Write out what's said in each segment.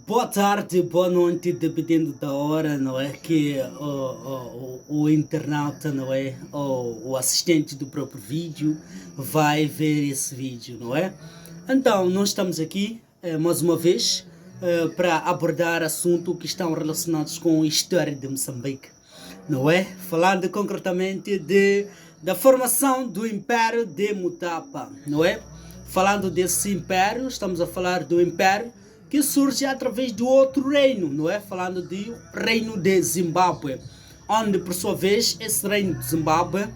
Boa tarde, boa noite, dependendo da hora, não é? Que o internauta, não é? O assistente do próprio vídeo vai ver esse vídeo, não é? Então, nós estamos aqui, mais uma vez, para abordar assuntos que estão relacionados com a história de Moçambique, não é? Falando concretamente da formação do Império de Mutapa, não é? Falando desse império, estamos a falar do império que surge através do outro reino, não é? Falando do reino de Zimbábue, onde, por sua vez, esse reino de Zimbábue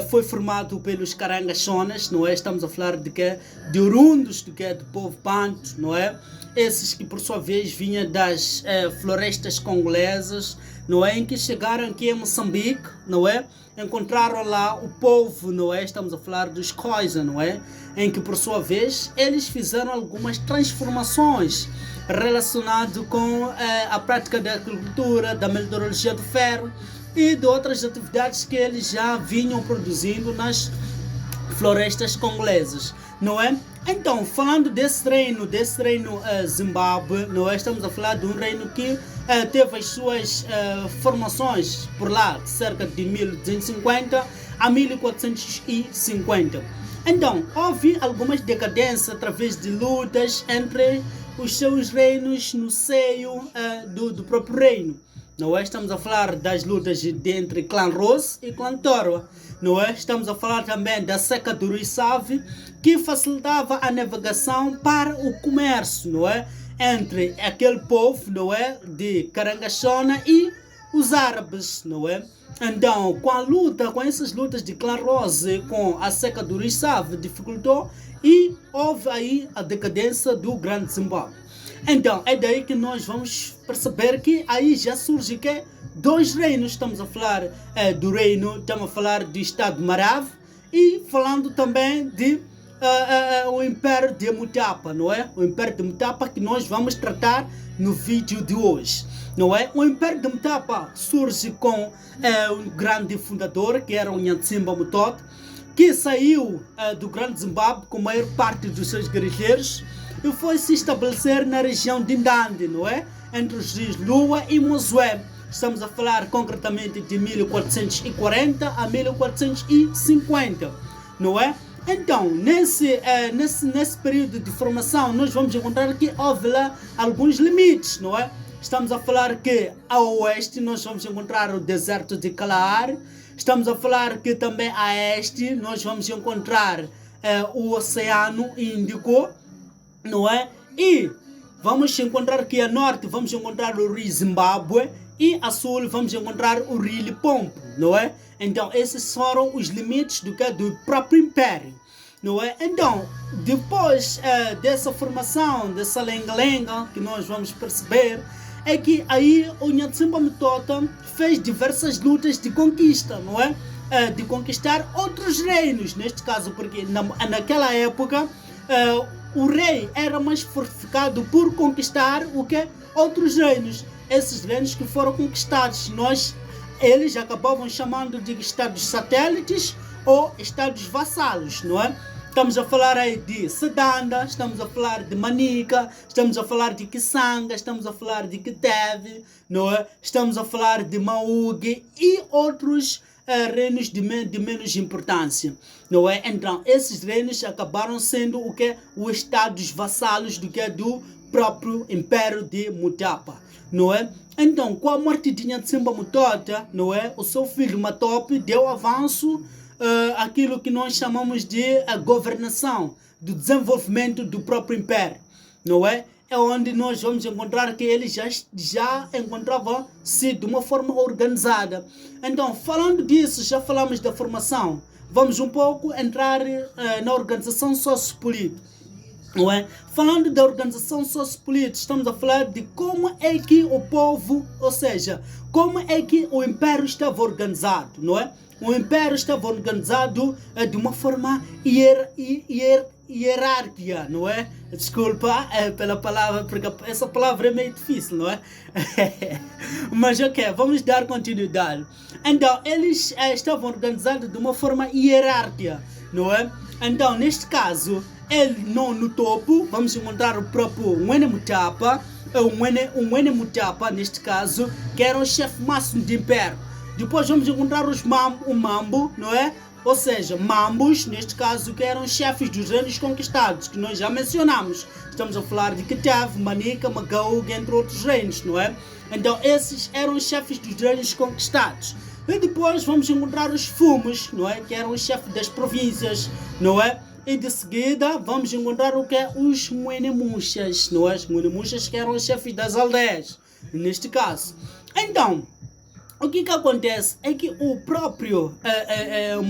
foi formado pelos Karangashonas, não é? Estamos a falar de orundos do povo Bantu, não é? Esses que, por sua vez, vinham das florestas congolesas, não é? Em que chegaram aqui em Moçambique, não é? Encontraram lá o povo, não é? Estamos a falar dos Khoisan, não é? Em que, por sua vez, eles fizeram algumas transformações relacionadas com a prática da agricultura, da metalurgia do ferro e de outras atividades que eles já vinham produzindo nas florestas congolesas, não é? Então, falando desse reino Zimbábue, não é? Estamos a falar de um reino que teve as suas formações por lá, cerca de 1250 a 1450. Então, houve algumas decadências através de lutas entre os seus reinos no seio do próprio reino. Não é? Estamos a falar das lutas entre clã Rose e clã Torwa. Não é? Estamos a falar também da seca do Rio Save, que facilitava a navegação para o comércio, não é? Entre aquele povo, não é? De Karangashona e os árabes, não é? Então, com essas lutas de clã Rose com a seca do Rio Save dificultou e houve aí a decadência do Grande Zimbábue. Então, é daí que nós vamos perceber que aí já surge que dois reinos. Estamos a falar do reino, estamos a falar do Estado de Marav e falando também de o Império de Mutapa, não é? O Império de Mutapa que nós vamos tratar no vídeo de hoje, não é? O Império de Mutapa surge com um grande fundador, que era o Ntsimba Mutoto, que saiu do Grande Zimbábue com a maior parte dos seus guerrilheiros e foi se estabelecer na região de Ndande, não é? Entre os rios Lua e Mozué. Estamos a falar concretamente de 1440 a 1450, não é? Então, nesse período de formação, nós vamos encontrar que houve lá alguns limites, não é? Estamos a falar que ao oeste nós vamos encontrar o deserto de Kalahari. Estamos a falar que também a este nós vamos encontrar o Oceano Índico, não é? E vamos encontrar que a norte vamos encontrar o rio Zimbábue e a sul vamos encontrar o rio Limpopo, não é? Então esses foram os limites do próprio império, não é? Então, depois dessa formação, dessa lenga-lenga que nós vamos perceber, é que aí o Ntsimba Mutoto fez diversas lutas de conquista, não é? De conquistar outros reinos, neste caso, porque naquela época o rei era mais fortificado por conquistar outros reinos. Esses reinos que foram conquistados, eles acabavam chamando de estados satélites ou estados vassalos, não é? Estamos a falar aí de Sedanda, estamos a falar de Manica, estamos a falar de Kisanga, estamos a falar de Kitev, não é? Estamos a falar de Maugue e outros reinos de menos importância, não é? Então, esses reinos acabaram sendo os estados vassalos do próprio Império de Mutapa, não é? Então, com a morte de Ntsimba Mutoto, não é? O seu filho Matope deu avanço aquilo que nós chamamos de governação, do desenvolvimento do próprio império, não é? É onde nós vamos encontrar que ele já encontrava-se de uma forma organizada. Então, falando disso, já falamos da formação. Vamos um pouco entrar na organização sociopolítica, não é? Falando da organização sociopolítica, estamos a falar de como é que o povo, ou seja, como é que o império estava organizado, não é? O império estava organizado de uma forma hierárquica, não é? Desculpa pela palavra, porque essa palavra é meio difícil, não é? Mas ok, vamos dar continuidade. Então, eles estavam organizados de uma forma hierárquica, não é? Então, neste caso, ele não no topo, vamos encontrar o próprio Mwene Mutapa, o Mwene Mutapa, neste caso, que era o chefe máximo do império. Depois vamos encontrar o Mambo, não é? Ou seja, Mambos, neste caso, que eram chefes dos reinos conquistados, que nós já mencionamos. Estamos a falar de Kitav, Manica, Magaúga, entre outros reinos, não é? Então, esses eram os chefes dos reinos conquistados. E depois vamos encontrar os Fumos, não é? Que eram os chefes das províncias, não é? E de seguida vamos encontrar o que é os Muenemuxas, não é? Os Muenemuxas que eram os chefes das aldeias, neste caso. Então, o que acontece é que o próprio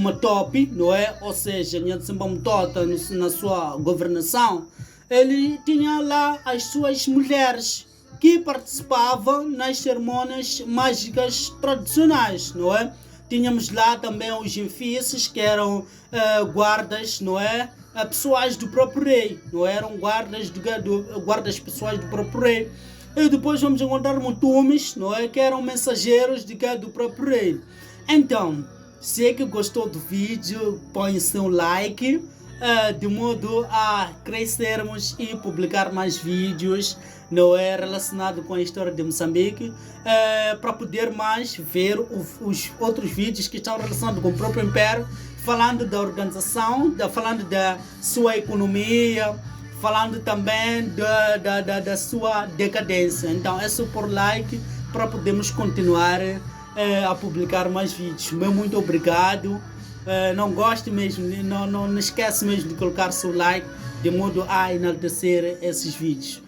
Matopi, não é? Ou seja, Nyansimba Mutota, na sua governação, ele tinha lá as suas mulheres que participavam nas cerimônias mágicas tradicionais, não é? Tínhamos lá também os Infícios, que eram guardas, não é? Pessoais do próprio rei, não eram guardas pessoais do próprio rei. E depois vamos encontrar Mutumes, não é? Que eram mensageiros do próprio rei. Então, se é que gostou do vídeo, põe seu like, de modo a crescermos e publicar mais vídeos, não é, relacionado com a história de Moçambique, para poder mais ver os outros vídeos que estão relacionados com o próprio Império, falando da organização, falando da sua economia, falando também da sua decadência. Então é só por like para podermos continuar a publicar mais vídeos. Muito obrigado. Não goste mesmo, não esquece mesmo de colocar seu like, de modo a enaltecer esses vídeos.